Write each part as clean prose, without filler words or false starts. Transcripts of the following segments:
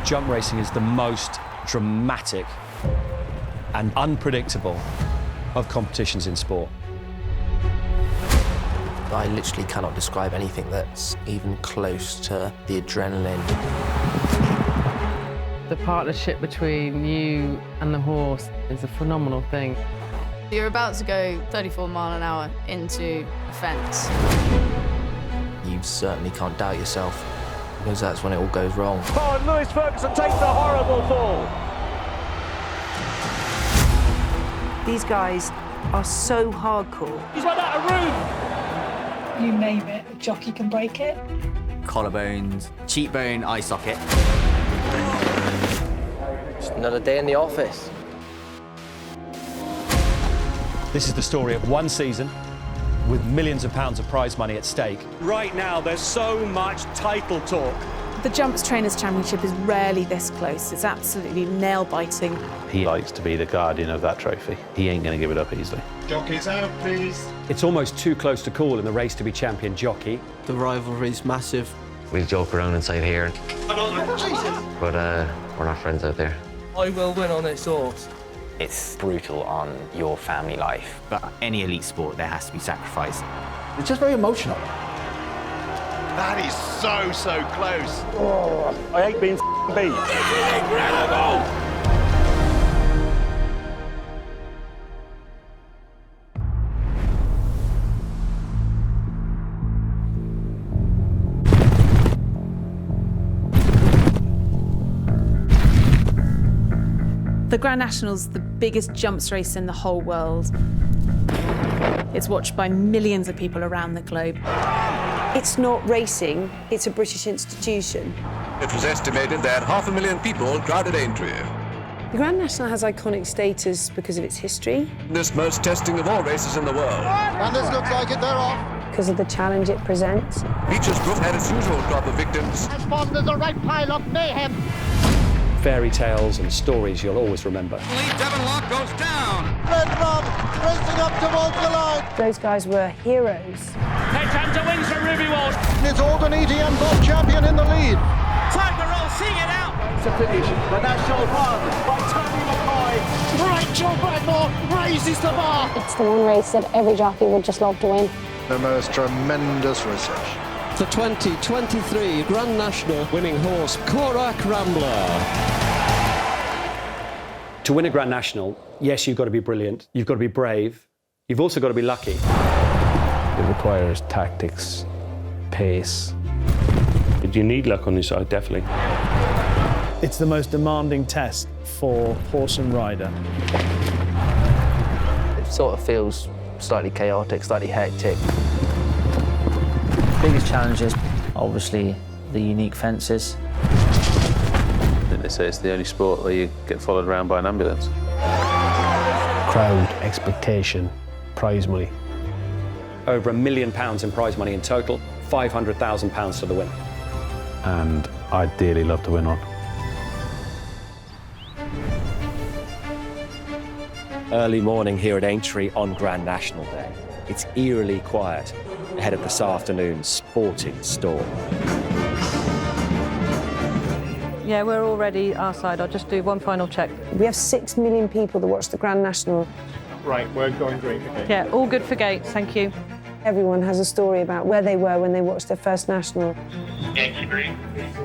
Jump racing is the most dramatic and unpredictable of competitions in sport. I literally cannot describe anything that's even close to the adrenaline. The partnership between you and the horse is a phenomenal thing. You're about to go 34 mile an hour into a fence. You certainly can't doubt yourself, because that's when it all goes wrong. Oh, and Lewis Ferguson takes a horrible fall. These guys are so hardcore. He's like that, a roof. You name it, a jockey can break it. Collarbones, cheekbone, eye socket. It's another day in the office. This is the story of one season with millions of pounds of prize money at stake. Right now, there's so much title talk. The Jumps Trainers' Championship is rarely this close. It's absolutely nail-biting. He likes to be the guardian of that trophy. He ain't going to give it up easily. Jockeys out, please. It's almost too close to call in the race to be champion jockey. The rivalry's massive. We joke around inside here, but we're not friends out there. I will win on this horse. It's brutal on your family life, but any elite sport, there has to be sacrifice. It's just very emotional. That is so close. Oh, I hate being beat. This is incredible! The Grand National's the biggest jumps race in the whole world. It's watched by millions of people around the globe. It's not racing, it's a British institution. It was estimated that 500,000 people crowded Aintree. The Grand National has iconic status because of its history. This most testing of all races in the world. And this looks like it, they're off. Because of the challenge it presents. Beaches Group had its usual crop of victims. Has fostered the right pile of mayhem. Fairy tales and stories you'll always remember. Lee Devonlock goes down. Red Rum racing up towards the line. Those guys were heroes. Headhunter wins from Ruby Walsh. It's Aldeniti and Bob Champion in the lead. Tiger Roll, sing it out. To finish, the national run by Tony McCoy. Rachel Bradmore raises the bar. It's the one race that every jockey would just love to win. The most tremendous research. The 2023 Grand National winning horse, Korak Rambler. To win a Grand National, yes, you've got to be brilliant, you've got to be brave, you've also got to be lucky. It requires tactics, pace. But you need luck on your side, definitely. It's the most demanding test for horse and rider. It sort of feels slightly chaotic, slightly hectic. Biggest challenges, obviously, the unique fences. I think they say it's the only sport where you get followed around by an ambulance. Crowd, expectation, prize money. Over £1 million in prize money in total, £500,000 to the winner. And I'd dearly love to win one. Early morning here at Aintree on Grand National Day. It's eerily quiet ahead of this afternoon's sporting storm. Yeah, we're all ready our side. I'll just do one final check. We have 6 million people that watch the Grand National. Right, we're going green. Okay. Yeah, all good for gates, thank you. Everyone has a story about where they were when they watched their first National. Gates are green.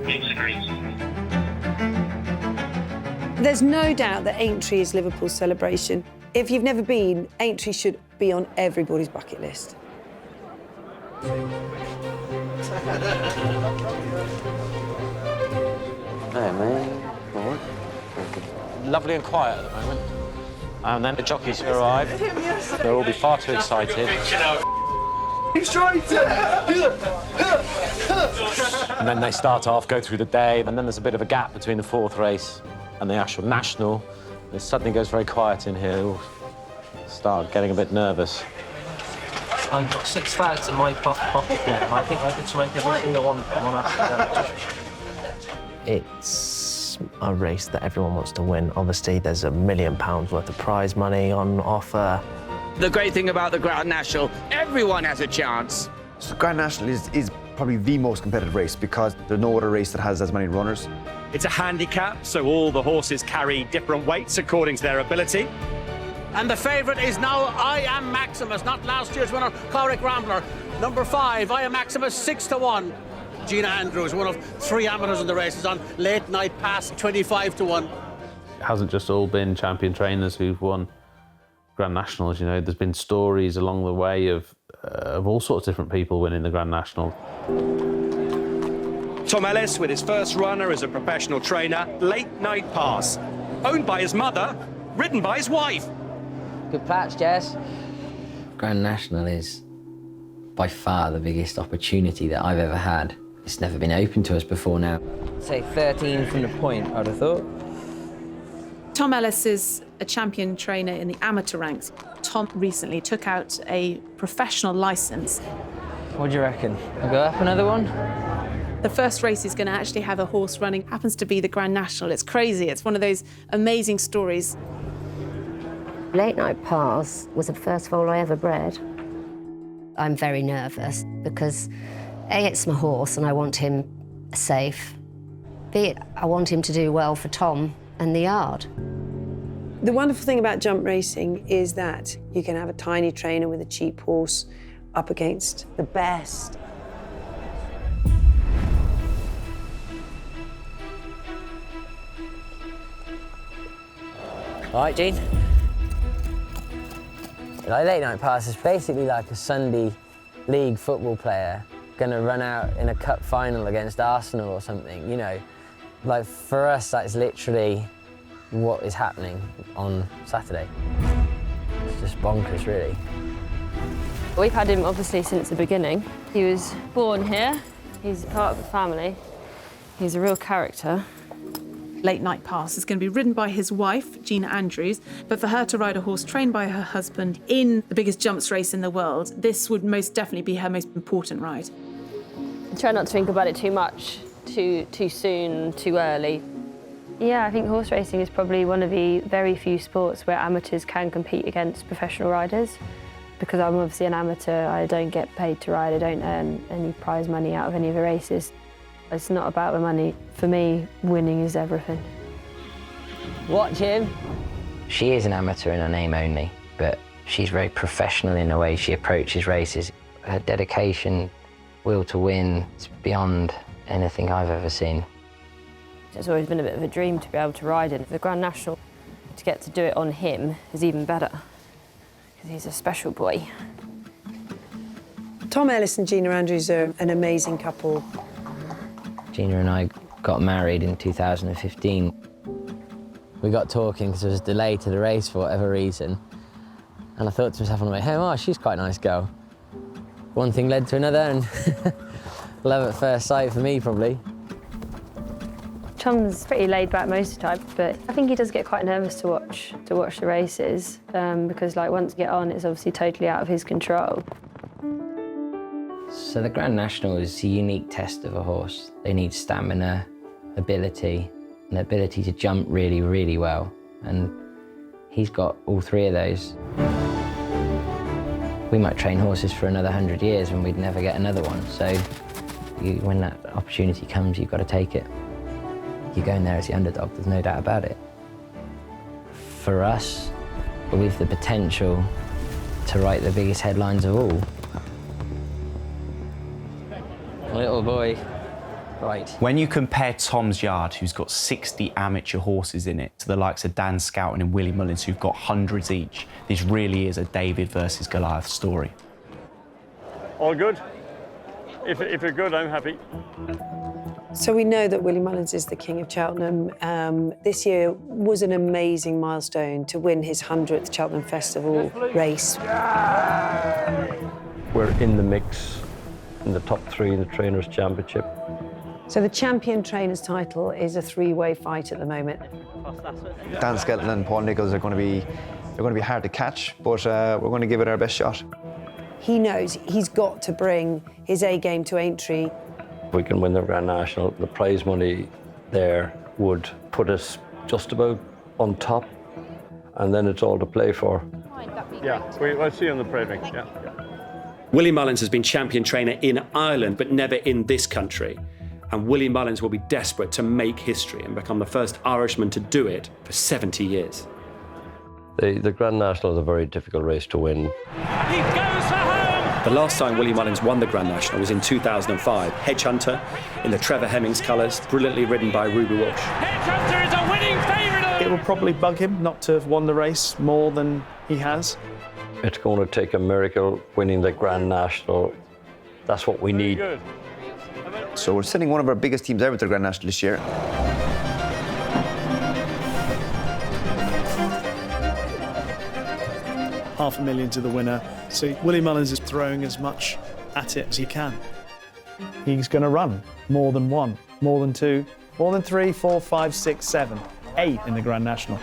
Gates are green. There's no doubt that Aintree is Liverpool's celebration. If you've never been, Aintree should be on everybody's bucket list. Hey, man. All right. Lovely and quiet at the moment. And then the jockeys arrive. They'll all be far too excited. And then they start off, go through the day, and then there's a bit of a gap between the fourth race and the actual national. It suddenly goes very quiet in here. They all start getting a bit nervous. I've got 6 fags in my pocket there, and I think I could make every single one after. It's a race that everyone wants to win. Obviously, there's £1 million worth of prize money on offer. The great thing about the Grand National, everyone has a chance. So the Grand National is probably the most competitive race because there's no other race that has as many runners. It's a handicap, so all the horses carry different weights according to their ability. And the favourite is now I Am Maximus, not last year's winner, Corrick Rambler. Number 5, I Am Maximus, 6-1. Gina Andrews, one of 3 amateurs in the race, is on Late Night Pass, 25-1. It hasn't just all been champion trainers who've won Grand Nationals, you know. There's been stories along the way of all sorts of different people winning the Grand National. Tom Ellis with his first runner as a professional trainer, Late Night Pass. Owned by his mother, ridden by his wife. Good patch, Jess. Grand National is by far the biggest opportunity that I've ever had. It's never been open to us before now. Say 13 from the point, I'd have thought. Tom Ellis is a champion trainer in the amateur ranks. Tom recently took out a professional licence. What do you reckon? I'll go up another one? The first race he's going to actually have a horse running happens to be the Grand National. It's crazy. It's one of those amazing stories. Late Night Pass was the first foal I ever bred. I'm very nervous because A, it's my horse and I want him safe. B, I want him to do well for Tom and the yard. The wonderful thing about jump racing is that you can have a tiny trainer with a cheap horse up against the best. All right, Gene. Like Late Night Pass is basically like a Sunday league football player going to run out in a cup final against Arsenal or something, you know. Like, for us, that's literally what is happening on Saturday. It's just bonkers, really. We've had him, obviously, since the beginning. He was born here. He's part of the family. He's a real character. Late Night Pass is going to be ridden by his wife, Gina Andrews, but for her to ride a horse trained by her husband in the biggest jumps race in the world, this would most definitely be her most important ride. Try not to think about it too much, too soon, too early. Yeah, I think horse racing is probably one of the very few sports where amateurs can compete against professional riders. Because I'm obviously an amateur, I don't get paid to ride, I don't earn any prize money out of any of the races. It's not about the money. For me, winning is everything. Watch him. She is an amateur in her name only, but she's very professional in the way she approaches races. Her dedication, will to win, is beyond anything I've ever seen. It's always been a bit of a dream to be able to ride in the Grand National. To get to do it on him is even better, because he's a special boy. Tom Ellis and Gina Andrews are an amazing couple. Gina and I got married in 2015. We got talking because there was a delay to the race for whatever reason. And I thought to myself on the way home, oh, she's quite a nice girl. One thing led to another, and love at first sight for me, probably. Tom's pretty laid back most of the time, but I think he does get quite nervous to watch the races because, like, once you get on, it's obviously totally out of his control. So the Grand National is a unique test of a horse. They need stamina, ability, and ability to jump really, really well. And he's got all 3 of those. We might train horses for another 100 years and we'd never get another one. So when that opportunity comes, you've got to take it. You go in there as the underdog, there's no doubt about it. For us, we've the potential to write the biggest headlines of all. Little boy. Right. When you compare Tom's yard, who's got 60 amateur horses in it, to the likes of Dan Scouten and Willie Mullins, who've got hundreds each, this really is a David versus Goliath story. All good? If you're good, I'm happy. So we know that Willie Mullins is the King of Cheltenham. This year was an amazing milestone to win his 100th Cheltenham Festival race. We're in the mix, in the top 3 in the Trainers' Championship. So the champion trainers title is a 3-way fight at the moment. Dan Skelton and Paul Nichols are going to be hard to catch, but we're going to give it our best shot. He knows he's got to bring his A game to Aintree. If we can win the Grand National, the prize money there would put us just about on top, and then it's all to play for. Yeah, we'll see you on the parade ring. Yeah. Willie Mullins has been champion trainer in Ireland, but never in this country. And Willie Mullins will be desperate to make history and become the first Irishman to do it for 70 years. The Grand National is a very difficult race to win. He goes for home! The last time Willie Mullins won the Grand National was in 2005. Hedgehunter in the Trevor Hemmings colours, brilliantly ridden by Ruby Walsh. Hedgehunter is a winning favourite! It will probably bug him not to have won the race more than he has. It's going to take a miracle winning the Grand National. That's what we need. So we're sending one of our biggest teams ever to the Grand National this year. $500,000 to the winner. So Willie Mullins is throwing as much at it as he can. He's going to run more than one, more than two, more than 3, 4, 5, 6, 7, 8 in the Grand National.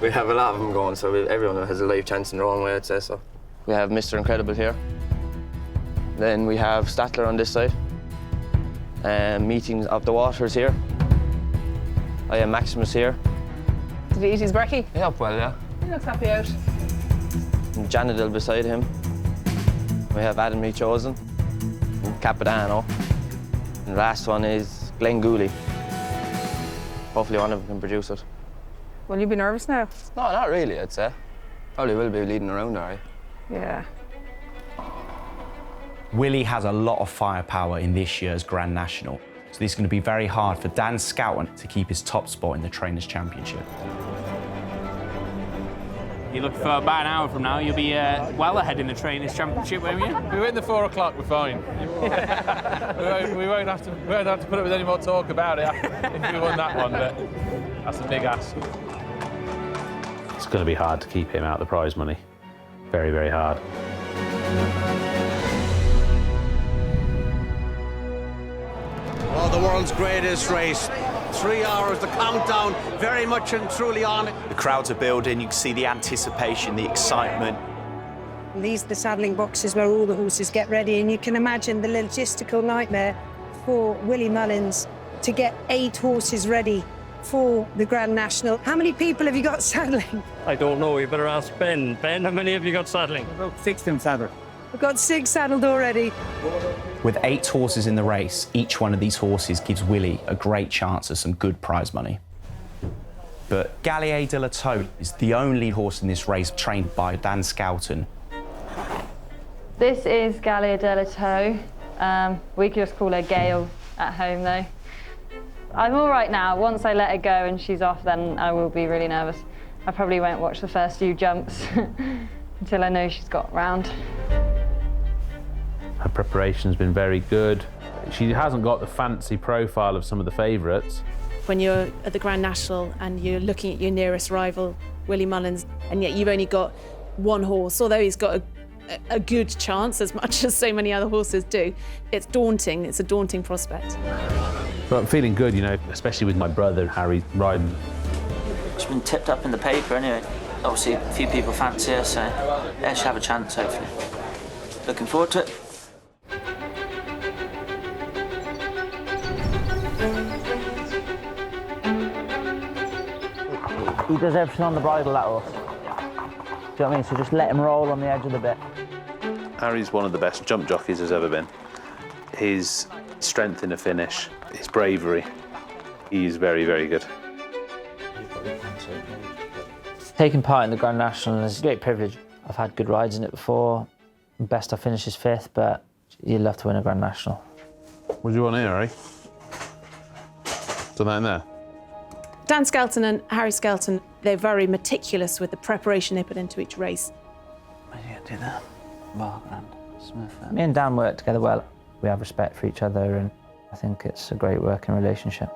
We have a lot of them going, so everyone has a life chance in their own way, I'd say so. We have Mr. Incredible here. Then we have Statler on this side. Meetings of the Waters here. I am Maximus here. Did he eat his brekkie? Yeah, well, yeah. He looks happy out. And Janadil beside him. We have Adam E. Chosen, and Capodanno. And the last one is Glenn Gooley. Hopefully one of them can produce it. Will you be nervous now? No, not really, I'd say. Probably will be leading around, all right? Yeah. Willie has a lot of firepower in this year's Grand National, so this is going to be very hard for Dan Scouten to keep his top spot in the Trainers' Championship. You look for about an hour from now, you'll be well ahead in the Trainers' Championship, won't you? We win the 4 o'clock, we're fine. we won't have to put up with any more talk about it if we won that one, but that's a big ask. It's going to be hard to keep him out of the prize money. Very, very hard. Oh, the world's greatest race. 3 hours, the countdown, very much and truly on. The crowds are building, you can see the anticipation, the excitement. These are the saddling boxes where all the horses get ready, and you can imagine the logistical nightmare for Willie Mullins to get 8 horses ready for the Grand National. How many people have you got saddling? I don't know, you better ask Ben. Ben, how many have you got saddling? About 16 saddled. We've got 6 saddled already. With 8 horses in the race, each one of these horses gives Willie a great chance of some good prize money. But Gallop de la Tote is the only horse in this race trained by Dan Scouten. This is Gallop de la Tote. We could just call her Gail at home, though. I'm all right now. Once I let her go and she's off, then I will be really nervous. I probably won't watch the first few jumps until I know she's got round. Her preparation's been very good. She hasn't got the fancy profile of some of the favourites. When you're at the Grand National and you're looking at your nearest rival, Willie Mullins, and yet you've only got one horse, although he's got a good chance, as much as so many other horses do, it's daunting. It's a daunting prospect. But I'm feeling good, you know, especially with my brother, Harry, riding. It's been tipped up in the paper anyway. Obviously, a few people fancy her, so yeah, she'll have a chance, hopefully. Looking forward to it. He does everything on the bridle, that horse. Do you know what I mean? So just let him roll on the edge of the bit. Harry's one of the best jump jockeys there's ever been. His strength in a finish, his bravery, he's very, very good. Taking part in the Grand National is a great privilege. I've had good rides in it before. Best I finished is 5th, but you'd love to win a Grand National. What do you want here, Harry? Something in there? Dan Scouten and Harry Skelton, they're very meticulous with the preparation they put into each race. What are you going to do there? Mark and Smith. Me and Dan work together well. We have respect for each other, and I think it's a great working relationship.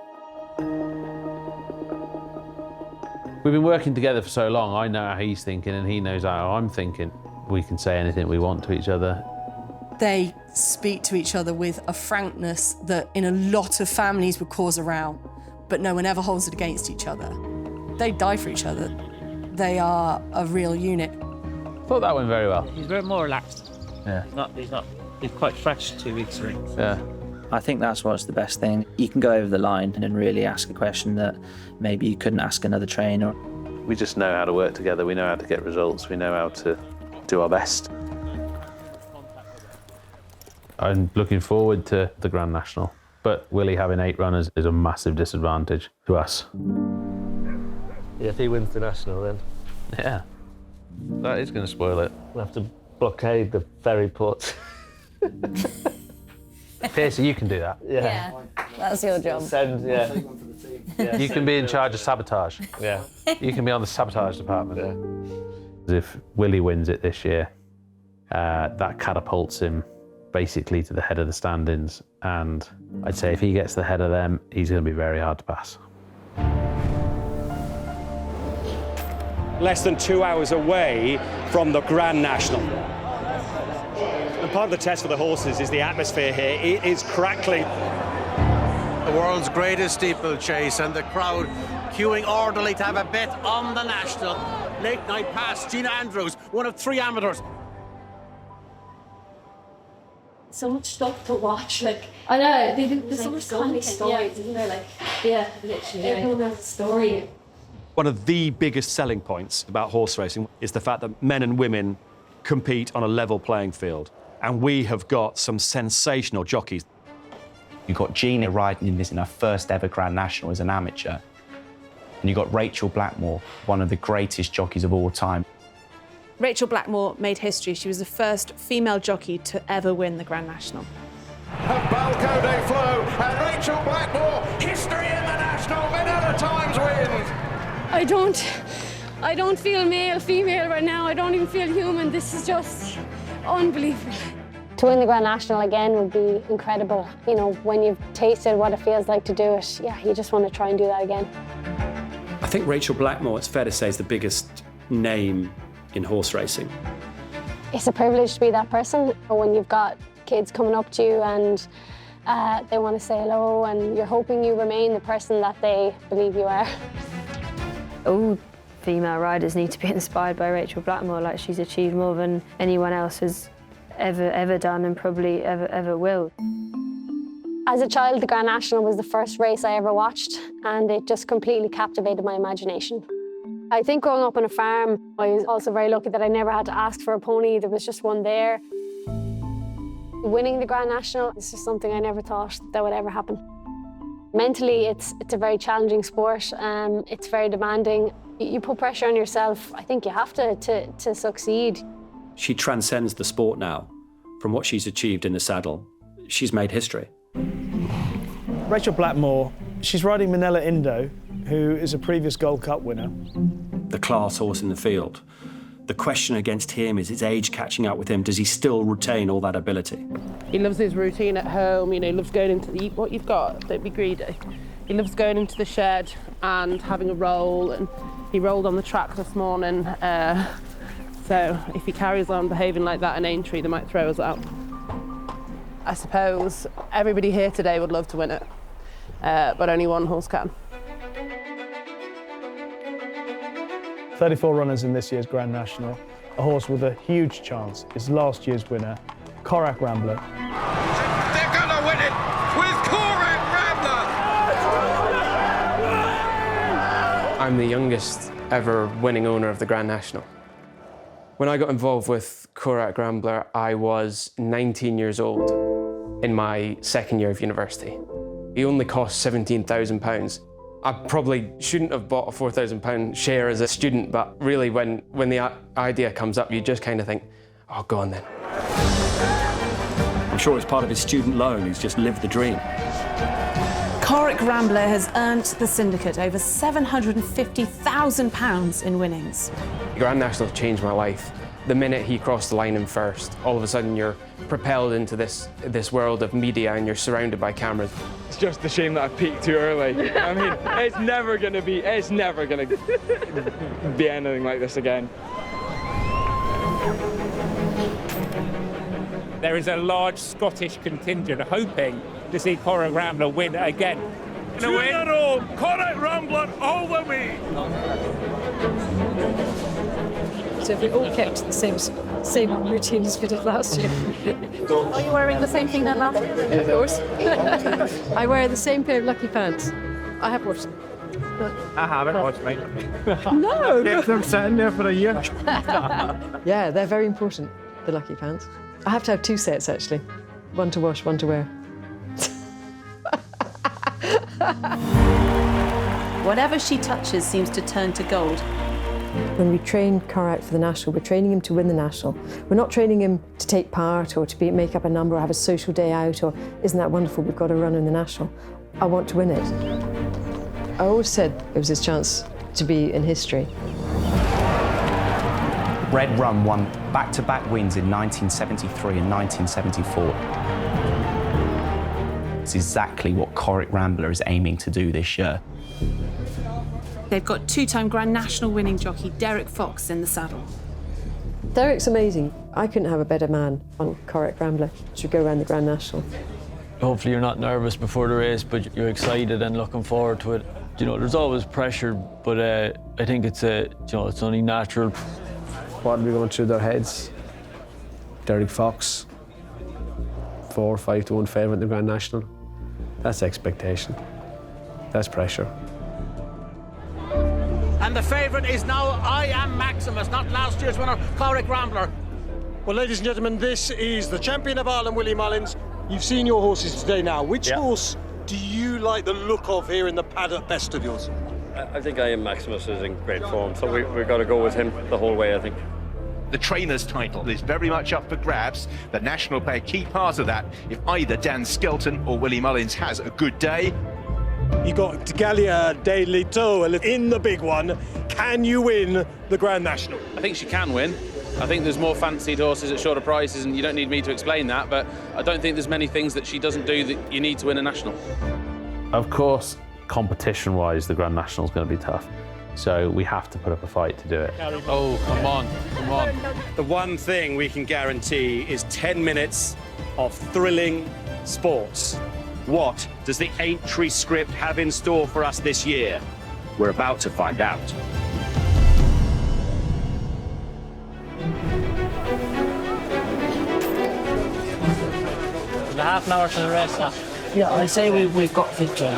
We've been working together for so long. I know how he's thinking and he knows how I'm thinking. We can say anything we want to each other. They speak to each other with a frankness that in a lot of families would cause a row, but no one ever holds it against each other. They die for each other. They are a real unit. I thought that went very well. He's very more relaxed. Yeah. He's quite fresh 2 weeks ago. Yeah. I think that's what's the best thing. You can go over the line and really ask a question that maybe you couldn't ask another trainer. We just know how to work together. We know how to get results. We know how to do our best. I'm looking forward to the Grand National, but Willie having 8 runners is a massive disadvantage to us. Yeah, if he wins the National, then... Yeah, that is going to spoil it. We'll have to blockade the ferry ports. Piercy, you can do that. Yeah, that's your job. Send, yeah. You can be in charge of sabotage. Yeah. You can be on the sabotage department. Yeah. If Willie wins it this year, that catapults him basically to the head of the standings, and I'd say if he gets the head of them, he's going to be very hard to pass. Less than 2 hours away from the Grand National. And part of the test for the horses is the atmosphere here. It is crackling. The world's greatest steeplechase, and the crowd queuing orderly to have a bet on the National. Late night pass, Gina Andrews, one of 3 amateurs. So much stuff to watch, like... I know, there's so much content, stories, isn't there? Like, yeah, literally. Everyone has a story. One of the biggest selling points about horse racing is the fact that men and women compete on a level playing field. And we have got some sensational jockeys. You've got Gina riding in her first ever Grand National as an amateur. And you've got Rachel Blackmore, one of the greatest jockeys of all time. Rachel Blackmore made history. She was the first female jockey to ever win the Grand National. Balco de Flo and Rachel Blackmore, history in the National, Manila Times wins. I don't feel male, female right now. I don't even feel human. This is just unbelievable. To win the Grand National again would be incredible. You know, when you've tasted what it feels like to do it, yeah, you just want to try and do that again. I think Rachel Blackmore, it's fair to say, is the biggest name in horse racing. It's a privilege to be that person. When you've got kids coming up to you and they want to say hello and you're hoping you remain the person that they believe you are. All female riders need to be inspired by Rachel Blackmore. Like, she's achieved more than anyone else has ever done and probably ever will. As a child, the Grand National was the first race I ever watched, and it just completely captivated my imagination. I think growing up on a farm, I was also very lucky that I never had to ask for a pony. There was just one there. Winning the Grand National is just something I never thought that would ever happen. Mentally, it's a very challenging sport. It's very demanding. You put pressure on yourself. I think you have to succeed. She transcends the sport now. From what she's achieved in the saddle, she's made history. Rachel Blackmore, she's riding Manila Indo, who is a previous Gold Cup winner. The class horse in the field. The question against him is his age catching up with him. Does he still retain all that ability? He loves his routine at home, you know, he loves going into what you've got, don't be greedy. He loves going into the shed and having a roll, and he rolled on the track this morning. So if he carries on behaving like that in Aintree, they might throw us out. I suppose everybody here today would love to win it, but only one horse can. 34 runners in this year's Grand National. A horse with a huge chance is last year's winner, Korak Rambler. They're gonna win it with Korak Rambler! I'm the youngest ever winning owner of the Grand National. When I got involved with Korak Rambler, I was 19 years old in my second year of university. He only cost £17,000. I probably shouldn't have bought a £4,000 share as a student, but really when the idea comes up, you just kind of think, oh, go on then. I'm sure it's part of his student loan. He's just lived the dream. Korak Rambler has earned the syndicate over £750,000 in winnings. The Grand National changed my life. The minute he crossed the line in first, all of a sudden you're propelled into this world of media and you're surrounded by cameras. It's just a shame that I peaked too early. I mean, it's never gonna be anything like this again. There is a large Scottish contingent hoping to see Korak Rambler win again. To win it all, Korak Rambler all the way! So if we all kept the same routine as we did last year. Are you wearing the same thing that last year? Of course. I wear the same pair of lucky pants. I have worse. I haven't watched mate. No. They're sitting there for a year. Yeah, they're very important, the lucky pants. I have to have 2 sets, actually. One to wash, one to wear. Whatever she touches seems to turn to gold. When we train Korak for the National, we're training him to win the National. We're not training him to take part or to make up a number or have a social day out or isn't that wonderful, we've got to run in the National. I want to win it. I always said it was his chance to be in history. Red Rum won back-to-back wins in 1973 and 1974. It's exactly what Korak Rambler is aiming to do this year. They've got 2-time Grand National winning jockey Derek Fox in the saddle. Derek's amazing. I couldn't have a better man on Korak Rambler to go around the Grand National. Hopefully you're not nervous before the race, but you're excited and looking forward to it. You know, there's always pressure, but I think it's it's only natural. What will be going through their heads? Derek Fox, 4 or 5 to 1 favourite in the Grand National. That's expectation. That's pressure. And the favourite is now I Am Maximus, not last year's winner, Korak Rambler. Well, ladies and gentlemen, this is the champion of Ireland, Willie Mullins. You've seen your horses today now. Which horse do you like the look of here in the paddock best of yours? I think I Am Maximus is in great form, so we've got to go with him the whole way, I think. The trainer's title is very much up for grabs. The National play a key part of that if either Dan Skelton or Willie Mullins has a good day. You got Galia de Lito in the big one. Can you win the Grand National? I think she can win. I think there's more fancied horses at shorter prices, and you don't need me to explain that, but I don't think there's many things that she doesn't do that you need to win a national. Of course, competition-wise, the Grand National is going to be tough. So we have to put up a fight to do it. Oh, come on, come on. The one thing we can guarantee is 10 minutes of thrilling sports. What does the Aintree script have in store for us this year? We're about to find out. Half an hour to the race now. Yeah, I say we've got victory.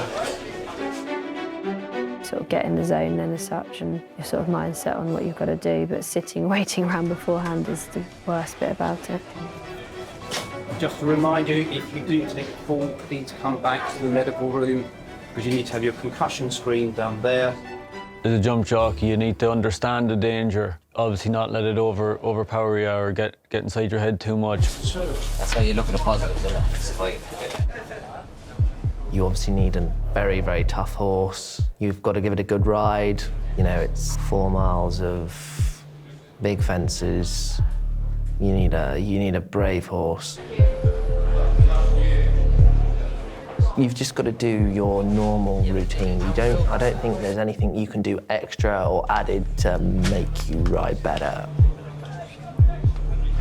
Sort of get in the zone then as such and your sort of mindset on what you've got to do, but sitting, waiting around beforehand is the worst bit about it. Just to remind you, if you do take a fall, please come back to the medical room because you need to have your concussion screen down there. As a jump jockey, you need to understand the danger. Obviously not let it overpower you or get inside your head too much. That's how you look at the positives, isn't it? You obviously need a very, very tough horse. You've got to give it a good ride. You know, it's 4 miles of big fences. You need a brave horse. You've just got to do your normal routine. I don't think there's anything you can do extra or added to make you ride better.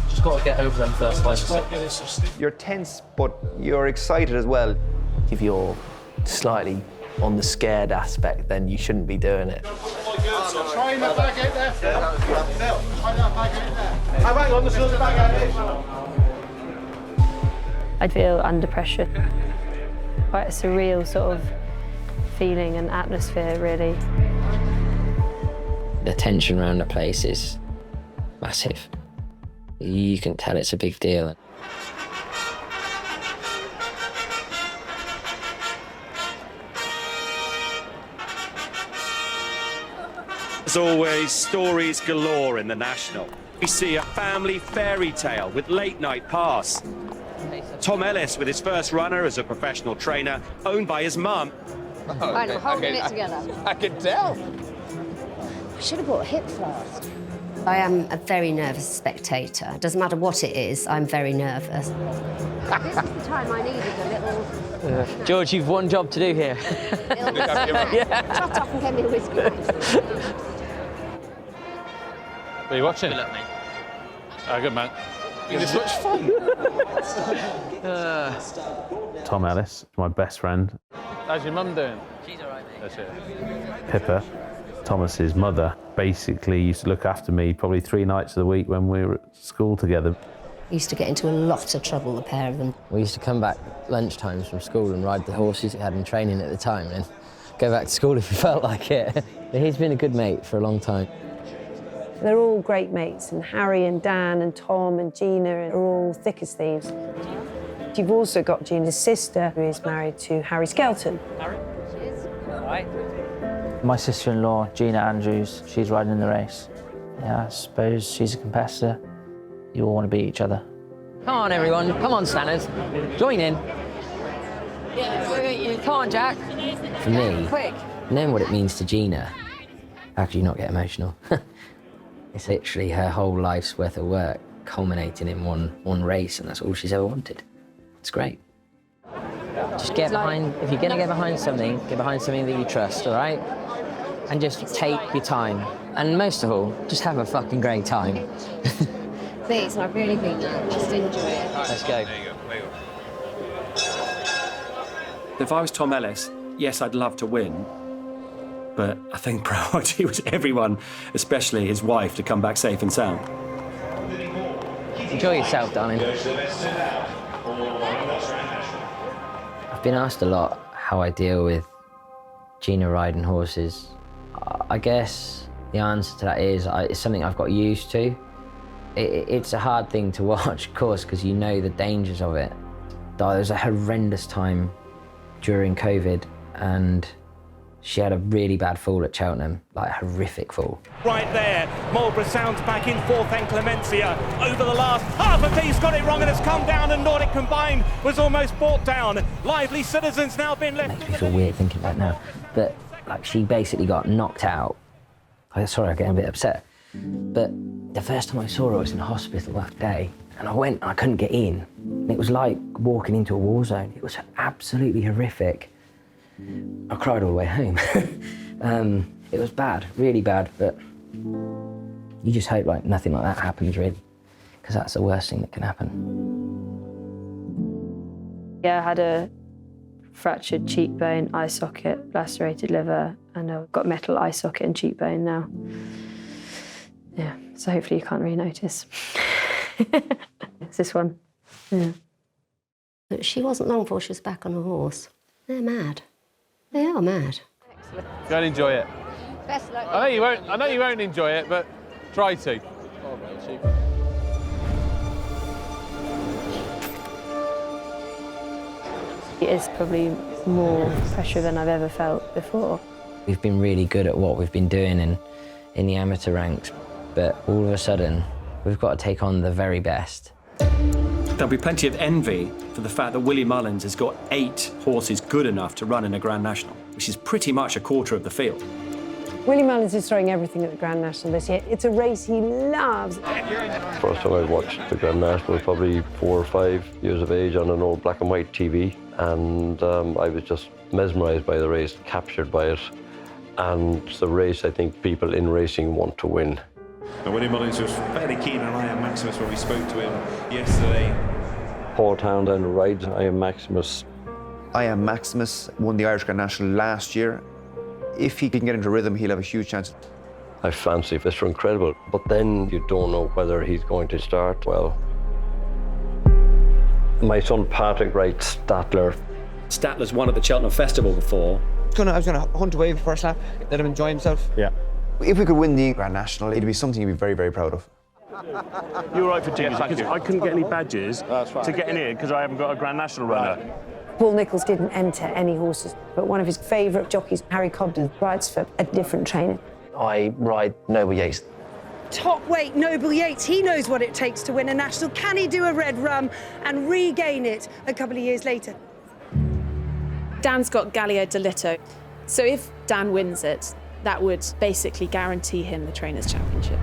Just got to get over them first 5 seconds. You're tense, but you're excited as well. If you're slightly on the scared aspect, then you shouldn't be doing it. Try that back out there, Phil. Try that back out there. Hang on, there's another back out there. I'd feel under pressure. Quite a surreal sort of feeling and atmosphere, really. The tension around the place is massive. You can tell it's a big deal. As always, stories galore in the National. We see a family fairy tale with late-night pass. Tom Ellis with his first runner as a professional trainer, owned by his mum. Right, I'm holding it together. I can tell. I should have brought a hip flask. I am a very nervous spectator. It doesn't matter what it is, I'm very nervous. This is the time I needed a little... George, you've one job to do here. Shut up and get me a whiskey. Are you watching? Look, mate. Good man. It's much fun. Tom Ellis, my best friend. How's your mum doing? She's all right, mate. That's it. Pippa, Thomas's mother, basically used to look after me probably 3 nights of the week when we were at school together. Used to get into a lot of trouble, the pair of them. We used to come back lunchtimes from school and ride the horses we had in training at the time, and go back to school if you felt like it. But he's been a good mate for a long time. They're all great mates, and Harry and Dan and Tom and Gina are all thick as thieves. You've also got Gina's sister, who is married to Harry Skelton. My sister-in-law, Gina Andrews, she's riding in the race. Yeah, I suppose she's a competitor. You all want to beat each other. Come on, everyone. Come on, Stanners. Join in. Come on, Jack. For me, Quick. knowing what it means to Gina, how could you not get emotional? It's literally her whole life's worth of work culminating in one race, and that's all she's ever wanted. It's great. Just get behind, if you're going to get behind something that you trust, all right? And just take your time. And most of all, just have a fucking great time. Please, I really think that. Just enjoy it. Let's go. If I was Tom Ellis, yes, I'd love to win. But I think priority was everyone, especially his wife, to come back safe and sound. Enjoy yourself, darling. I've been asked a lot how I deal with Gina riding horses. I guess the answer to that is it's something I've got used to. It's a hard thing to watch, of course, because you know the dangers of it. There was a horrendous time during COVID, and she had a really bad fall at Cheltenham, like a horrific fall. Right there, Marlborough Sounds back in fourth, and Clemencia over the last half a piece got it wrong and has come down, and Nordic Combined was almost brought down. Lively Citizens now been left. Makes me feel weird thinking about it now, but like she basically got knocked out. Sorry, I'm getting a bit upset, but the first time I saw her, I was in hospital that day, and I went and I couldn't get in. And it was like walking into a war zone. It was absolutely horrific. I cried all the way home. It was bad, really bad, but you just hope like nothing like that happens, really, because that's the worst thing that can happen. Yeah, I had a fractured cheekbone, eye socket, lacerated liver, and I've got metal eye socket and cheekbone now. Yeah, so hopefully you can't really notice. It's this one. Yeah. But she wasn't long before she was back on a horse. They're mad. They are mad. Go and enjoy it. Best luck. I know you won't enjoy it, but try to. It is probably more pressure than I've ever felt before. We've been really good at what we've been doing in the amateur ranks, but all of a sudden, we've got to take on the very best. There'll be plenty of envy for the fact that Willie Mullins has got 8 horses good enough to run in a Grand National, which is pretty much a quarter of the field. Willie Mullins is throwing everything at the Grand National this year. It's a race he loves. First time I watched the Grand National was probably 4 or 5 years of age on an old black and white TV, and I was just mesmerised by the race, captured by it. And it's the race I think people in racing want to win. Now, Willie Mullins was fairly keen on I Am Maximus when we spoke to him yesterday. Paul Townsend rides I Am Maximus. I Am Maximus won the Irish Grand National last year. If he can get into rhythm, he'll have a huge chance. I fancy Mr. Incredible, but then you don't know whether he's going to start well. My son Patrick rides Statler. Statler's won at the Cheltenham Festival before. I was going to hunt away for first lap, let him enjoy himself. Yeah. If we could win the Grand National, it'd be something you'd be very, very proud of. You're right for Jiggy, because I couldn't get any badges to get in here because I haven't got a Grand National runner. Paul Nicholls didn't enter any horses, but one of his favourite jockeys, Harry Cobden, rides for a different trainer. I ride Noble Yates. Top weight Noble Yates, he knows what it takes to win a national. Can he do a red rum and regain it a couple of years later? Dan's got Gallo Delitto, so if Dan wins it, that would basically guarantee him the Trainers' Championship.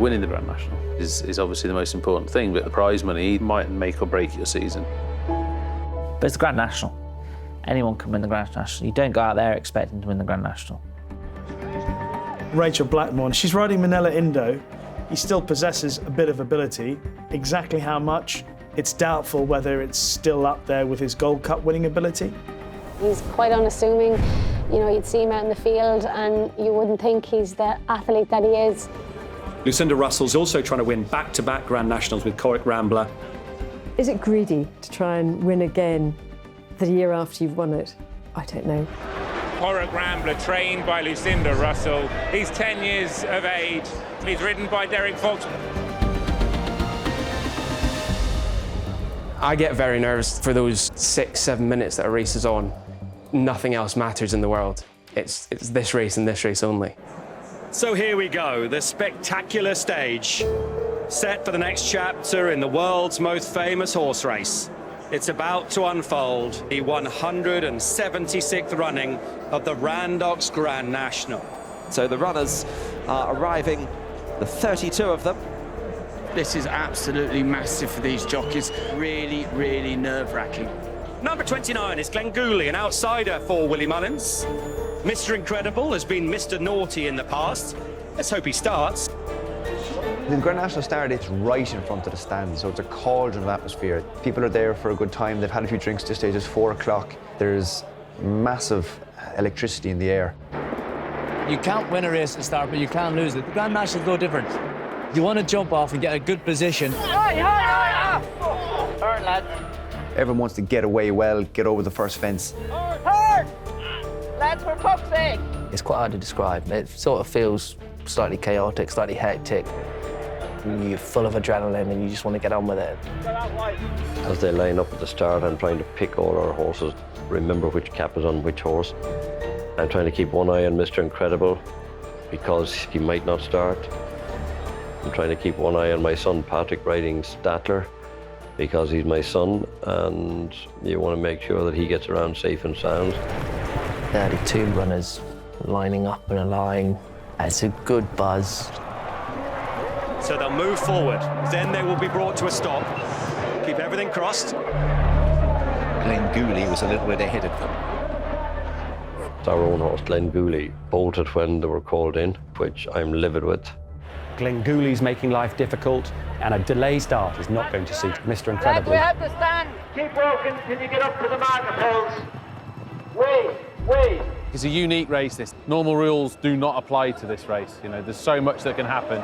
Winning the Grand National is obviously the most important thing, but the prize money might make or break your season. But it's the Grand National. Anyone can win the Grand National. You don't go out there expecting to win the Grand National. Rachel Blackmore, she's riding Manila Indo. He still possesses a bit of ability. Exactly how much, it's doubtful whether it's still up there with his Gold Cup winning ability. He's quite unassuming. You know, you'd see him out in the field and you wouldn't think he's the athlete that he is. Lucinda Russell's also trying to win back-to-back Grand Nationals with Corrick Rambler. Is it greedy to try and win again the year after you've won it? I don't know. Corach Rambler, trained by Lucinda Russell. He's 10 years of age. He's ridden by Derek Fox. I get very nervous for those 6-7 minutes that a race is on. Nothing else matters in the world. It's this race and this race only. So here we go, the spectacular stage, set for the next chapter in the world's most famous horse race. It's about to unfold, the 176th running of the Randox Grand National. So the runners are arriving, the 32 of them. This is absolutely massive for these jockeys. Really, really nerve-wracking. Number 29 is Glenn Gooley, an outsider for Willie Mullins. Mr. Incredible has been Mr. Naughty in the past. Let's hope he starts. The Grand National start, it's right in front of the stand, so it's a cauldron of atmosphere. People are there for a good time. They've had a few drinks at this stage. It's 4 o'clock. There's massive electricity in the air. You can't win a race at the start, but you can lose it. The Grand National is no different. You want to jump off and get a good position. Everyone wants to get away well, get over the first fence. Lads, for fuck's sake! It's quite hard to describe. It sort of feels slightly chaotic, slightly hectic. You're full of adrenaline and you just want to get on with it. As they line up at the start, I'm trying to pick all our horses, remember which cap is on which horse. I'm trying to keep one eye on Mr. Incredible because he might not start. I'm trying to keep one eye on my son Patrick riding Statler because he's my son and you want to make sure that he gets around safe and sound. 32 runners lining up in a line. It's a good buzz. So they'll move forward, then they will be brought to a stop. Keep everything crossed. Glenn Gooley was a little bit ahead of them. Our own horse, Glenn Gooley, bolted when they were called in, which I'm livid with. Glenn Gooley's making life difficult, and a delay start is not going to suit Mr. Incredible. We have to stand. Keep walking till you get up to the marker poles. Wait. It's a unique race, this. Normal rules do not apply to this race. You know, there's so much that can happen.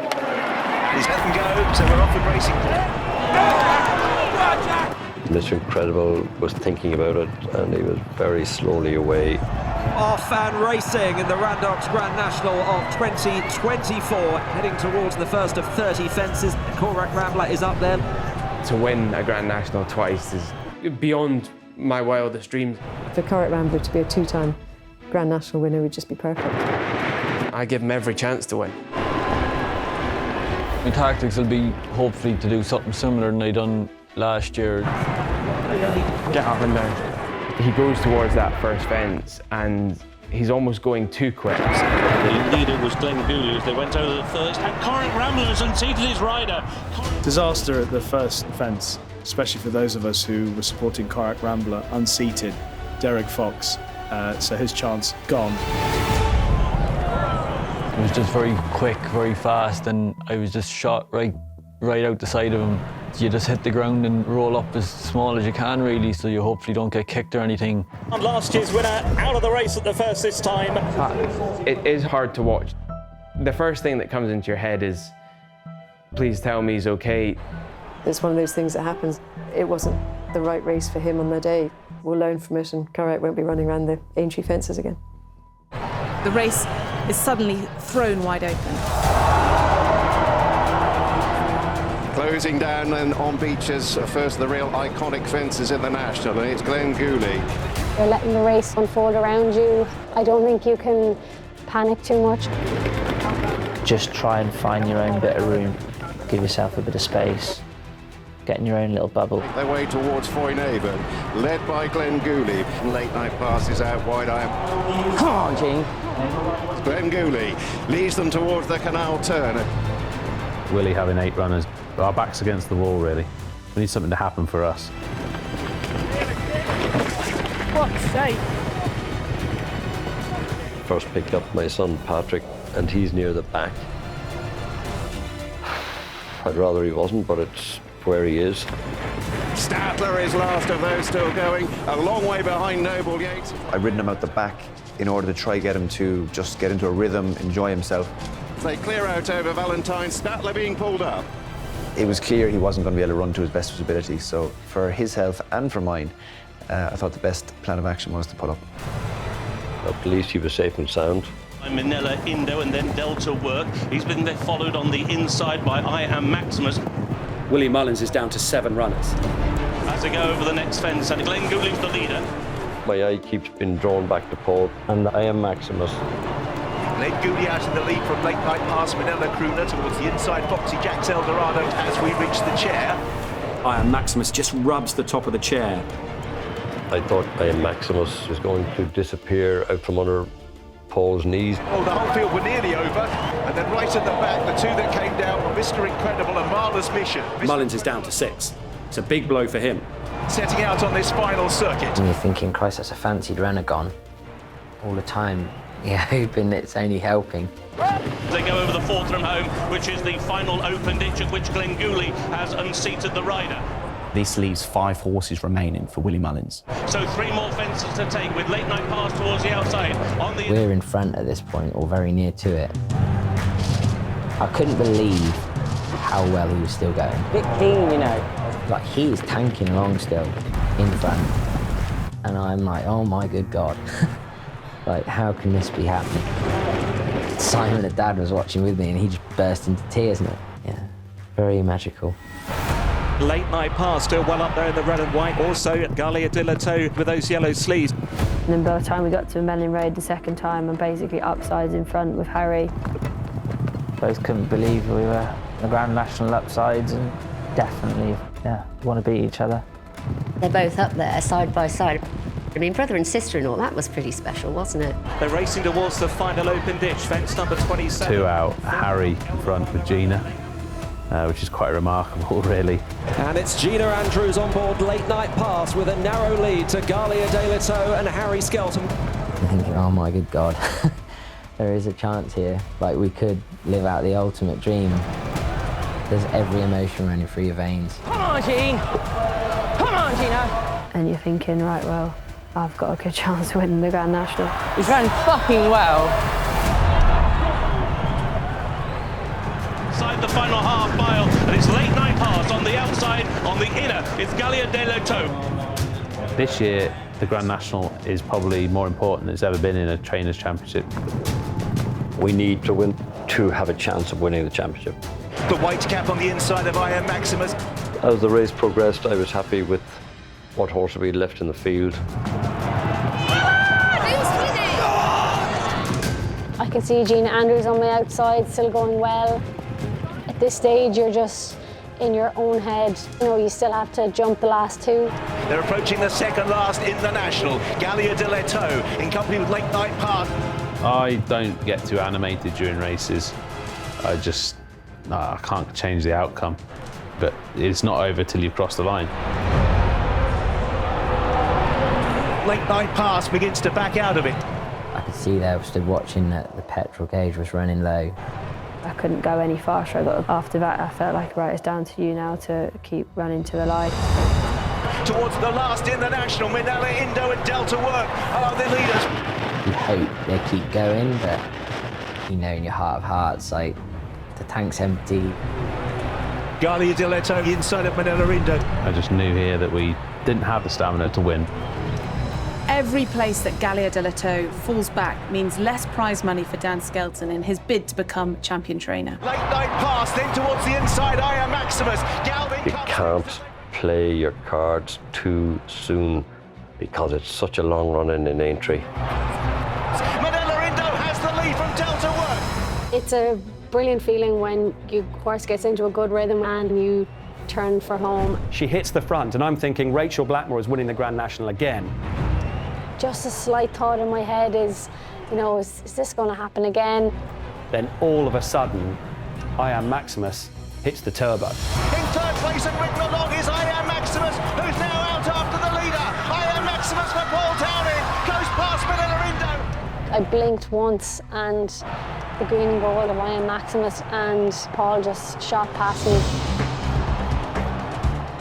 He's let them go, so we're off and racing. Mr. Incredible was thinking about it, and he was very slowly away. Off-fan racing in the Randox Grand National of 2024, heading towards the first of 30 fences. Corach Rambler is up there. To win a Grand National twice is beyond my wildest dreams. For Corach Rambler to be a 2-time Grand National winner would just be perfect. I give him every chance to win. My tactics will be hopefully to do something similar than I done last year. Get up and down. He goes towards that first fence and he's almost going too quick. The leader was Glenn Gooley as they went over the first, and Corach Rambler has unseated his rider. Disaster at the first fence, especially for those of us who were supporting Corach Rambler, unseated Derek Fox, so his chance gone. It was just very quick, very fast, and I was just shot right out the side of him. You just hit the ground and roll up as small as you can, really, so you hopefully don't get kicked or anything. And last year's winner out of the race at the first this time. It is hard to watch. The first thing that comes into your head is, please tell me he's okay. It's one of those things that happens. It wasn't the right race for him on the day. We'll learn from it and Corach won't be running around the Aintree fences again. The race is suddenly thrown wide open. Closing down and on Beaches, first of the real iconic fences in the National, and it's Glenn Gooley. You're letting the race unfold around you. I don't think you can panic too much. Just try and find your own bit of room. Give yourself a bit of space. Get in your own little bubble. Their way towards Foynaven, led by Glenn Gooley. Late night passes out wide. Come on, Gene. Glenn Gooley leads them towards the canal turn. Willie having 8 runners, our backs against the wall, really. We need something to happen for us. Fuck's sake. First picked up my son Patrick, and he's near the back. I'd rather he wasn't, but it's where he is. Statler is last of those still going, a long way behind Noble Yates. I've ridden him out the back in order to try get him to just get into a rhythm, enjoy himself. They clear out over Valentine, Statler being pulled up. It was clear he wasn't going to be able to run to his best of his ability, so for his health and for mine, I thought the best plan of action was to pull up. At least he was safe and sound. Manila Indo and then Delta Work. He's been followed on the inside by I Am Maximus. Willie Mullins is down to 7 runners. As they go over the next fence, and Glenn Goulding's the leader. My eye keeps being drawn back to Paul, and I Am Maximus. Glenn Goulding out in the lead from Late Night Pass, Manila Crooner towards the inside Foxy Jack's Eldorado as we reach the chair. I Am Maximus just rubs the top of the chair. I thought I Am Maximus was going to disappear out from under Paul's knees. Oh, the whole field were nearly over, and then right at the back, the two that came down were Mr. Incredible and Marvelous Mission. Mullins is down to 6. It's a big blow for him. Setting out on this final circuit. And you're thinking, Christ, that's a fancied runner gone. All the time, you're hoping it's only helping. They go over the Fortnum home, which is the final open ditch at which Glenn Goulding has unseated the rider. This leaves 5 horses remaining for Willie Mullins. So 3 more fences to take with Late Night Pass towards the outside. On the We're in front at this point, or very near to it. I couldn't believe how well he was still going. Bit keen, you know. Like, he is tanking along still, in front. And I'm like, oh my good God. Like, how can this be happening? Simon and Dad was watching with me and he just burst into tears. And yeah, very magical. Late Night Pass still well up there in the red and white. Also, Gallop with those yellow sleeves. And then by the time we got to Melling Road the second time, I'm basically upsides in front with Harry. Both couldn't believe we were the Grand National upsides and definitely, yeah, want to beat each other. They're both up there, side by side. I mean, brother and sister-in-law, that was pretty special, wasn't it? They're racing towards the final open ditch, fence number 27. 2 out, Harry in front with Gina, which is quite remarkable, really. And it's Gina Andrews on board Late Night Pass with a narrow lead to Galia De Lito and Harry Skelton. I'm thinking, oh my good God, there is a chance here. Like, we could live out the ultimate dream. There's every emotion running through your veins. Come on, Gene! Come on, Gina! And you're thinking, right, well, I've got a good chance of winning the Grand National. He's running fucking well. Inside the final half mile, and it's Late Night Pass on the outside. On the inner, it's Galia De Lito. This year, the Grand National is probably more important than it's ever been in a Trainers' Championship. We need to win to have a chance of winning the championship. The white cap on the inside of I Am Maximus. As the race progressed, I was happy with what horse we left in the field. I can see Gina Andrews on my outside, still going well. At this stage, you're just in your own head. You know, you still have to jump the last 2. They're approaching the second last in the National. Galia De Lito in company with Late Night Pass. I don't get too animated during races. I can't change the outcome, but it's not over till you've crossed the line. Late Night Pass begins to back out of it. I could see there, stood watching that the petrol gauge was running low. I couldn't go any faster. After that, I felt like, right, it's down to you now to keep running to the line. Towards the last in the National, Manila Indo and Delta Work are the leaders. You hope they keep going, but you know in your heart of hearts, like, the tank's empty. Galia De Lito inside of Manila Indo. I just knew here that we didn't have the stamina to win. Every place that Galia De Lito falls back means less prize money for Dan Skelton in his bid to become champion trainer. Late Night Pass, then towards the inside, I Am Maximus. You can't play your cards too soon because it's such a long run in Aintree. Manila Indo has the lead from Delta Work. It's a brilliant feeling when your horse gets into a good rhythm and you turn for home. She hits the front, and I'm thinking Rachel Blackmore is winning the Grand National again. Just a slight thought in my head is, you know, is this going to happen again? Then all of a sudden, I Am Maximus hits the turbo. In third place and ridden along is I Am Maximus, who's now out after the leader. I Am Maximus for Paul Downing, goes past Manila Indo. I blinked once and the green and gold of I Am Maximus and Paul just shot past me.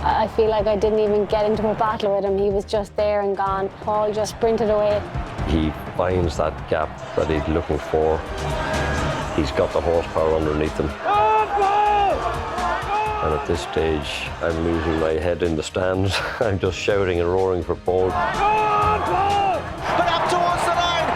I feel like I didn't even get into a battle with him. He was just there and gone. Paul just sprinted away. He finds that gap that he's looking for. He's got the horsepower underneath him. And at this stage, I'm losing my head in the stands. I'm just shouting and roaring for Paul. But up towards the line,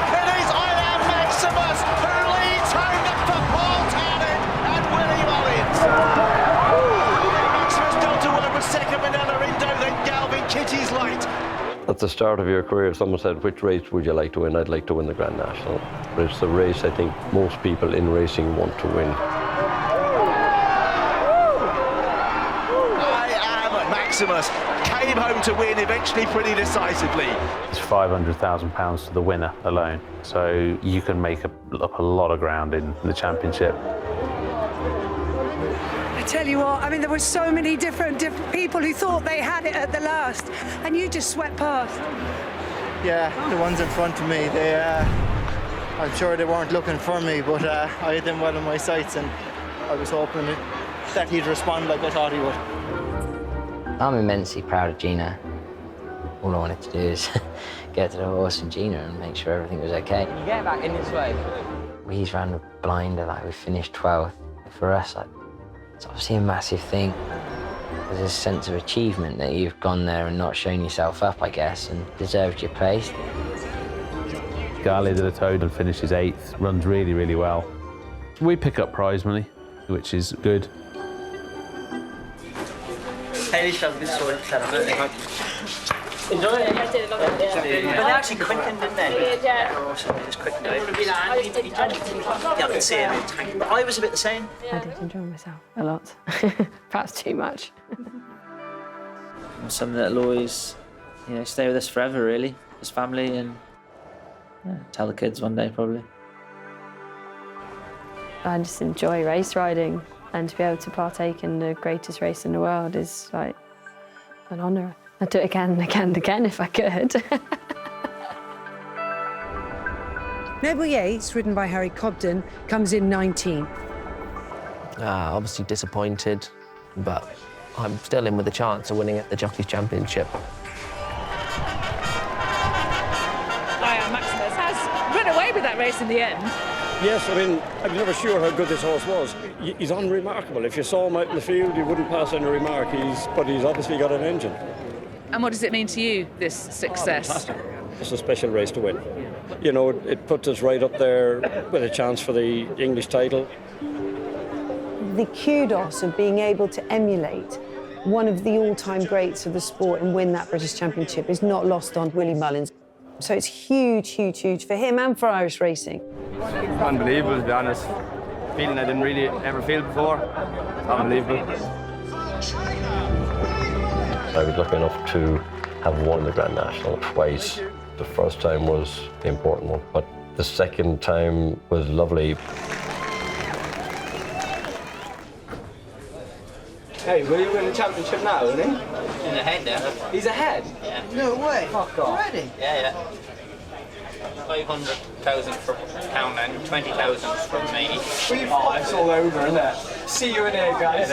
the start of your career, someone said, which race would you like to win? I'd like to win the Grand National. But it's the race I think most people in racing want to win. Maximus came home to win, eventually pretty decisively. It's £500,000 to the winner alone, so you can make up a lot of ground in the championship. I tell you what, I mean, there were so many different people who thought they had it at the last, and you just swept past. Yeah, the ones in front of me, I'm sure they weren't looking for me, but I had them well in my sights, and I was hoping that he'd respond like I thought he would. I'm immensely proud of Gina. All I wanted to do is get to the horse and Gina and make sure everything was okay. Can you get back in this way? He's ran the blinder, like we finished 12th. For us, it's obviously a massive thing. There's a sense of achievement that you've gone there and not shown yourself up, I guess, and deserved your place. Gallop did a toad and finishes 8th, runs really, really well. We pick up prize money, which is good. Enjoy it. I did love it. Yeah. But they actually quickened, didn't they? Yeah. Awesome. They just quickened out. Yeah, I can see him in tank. But I was a bit the same. I did enjoy myself a lot. Perhaps too much. Something that'll always, stay with us forever, really, as family, and tell the kids one day, probably. I just enjoy race riding, and to be able to partake in the greatest race in the world is like an honour. I'd do it again and again and again if I could. Noble Yates, ridden by Harry Cobden, comes in 19th. Obviously disappointed, but I'm still in with a chance of winning at the Jockeys Championship. Maximus has run away with that race in the end. Yes, I mean, I'm never sure how good this horse was. He's unremarkable. If you saw him out in the field, you wouldn't pass any remark. But he's obviously got an engine. And what does it mean to you, this success? It's a special race to win. It puts us right up there with a chance for the English title. The kudos of being able to emulate one of the all-time greats of the sport and win that British Championship is not lost on Willie Mullins. So it's huge, huge, huge for him and for Irish racing. Unbelievable, to be honest. Feeling I didn't really ever feel before. Unbelievable. I was lucky enough to have won the Grand National twice. The first time was the important one, but the second time was lovely. Hey, will you win the championship now, isn't he? In ahead now. He's ahead? Yeah. No way. Fuck off. Already? Yeah. 500,000 from Townland, 20,000 from me. Oh, it's all over, isn't it? See you in here, guys.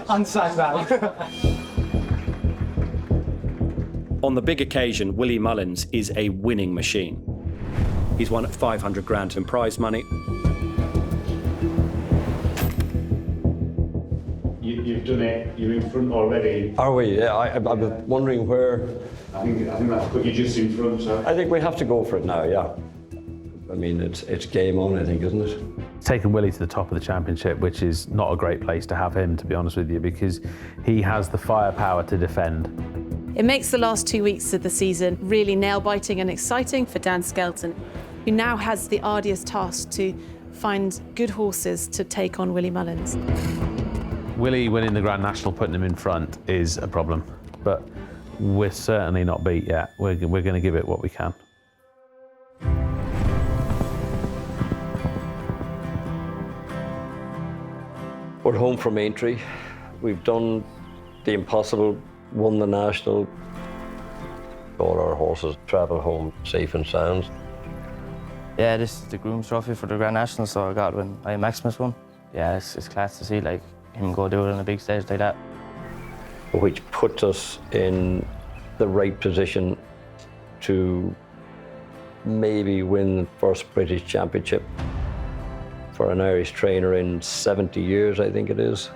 Unsack that. On the big occasion, Willie Mullins is a winning machine. He's won $500,000 in prize money. You've done it. You're in front already. Are we? Yeah, I was wondering where. I think that's put you just in front. So. I think we have to go for it now, yeah. I mean, it's game on, I think, isn't it? Taken Willie to the top of the championship, which is not a great place to have him, to be honest with you, because he has the firepower to defend. It makes the last 2 weeks of the season really nail-biting and exciting for Dan Skelton, who now has the arduous task to find good horses to take on Willie Mullins. Willie winning the Grand National, putting him in front, is a problem, but we're certainly not beat yet. We're going to give it what we can. We're home from Aintree. We've done the impossible, won the National. All our horses travel home safe and sound. Yeah, this is the groom's trophy for the Grand National, so I got it when Maximus won. Yeah, it's class to see him go do it on a big stage like that. Which puts us in the right position to maybe win the first British Championship for an Irish trainer in 70 years, I think it is.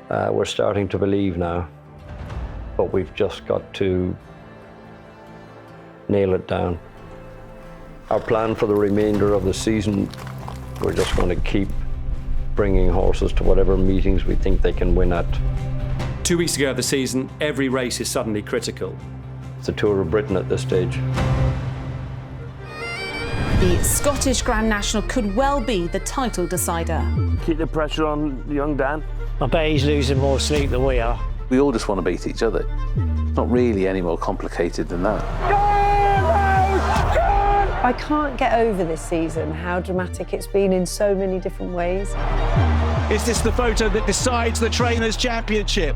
We're starting to believe now, but we've just got to nail it down. Our plan for the remainder of the season, we're just going to keep bringing horses to whatever meetings we think they can win at. 2 weeks ago of the season, every race is suddenly critical. It's a Tour of Britain at this stage. The Scottish Grand National could well be the title decider. Keep the pressure on young Dan. I bet he's losing more sleep than we are. We all just want to beat each other. It's not really any more complicated than that. I can't get over this season how dramatic it's been in so many different ways. Is this the photo that decides the Trainers' Championship?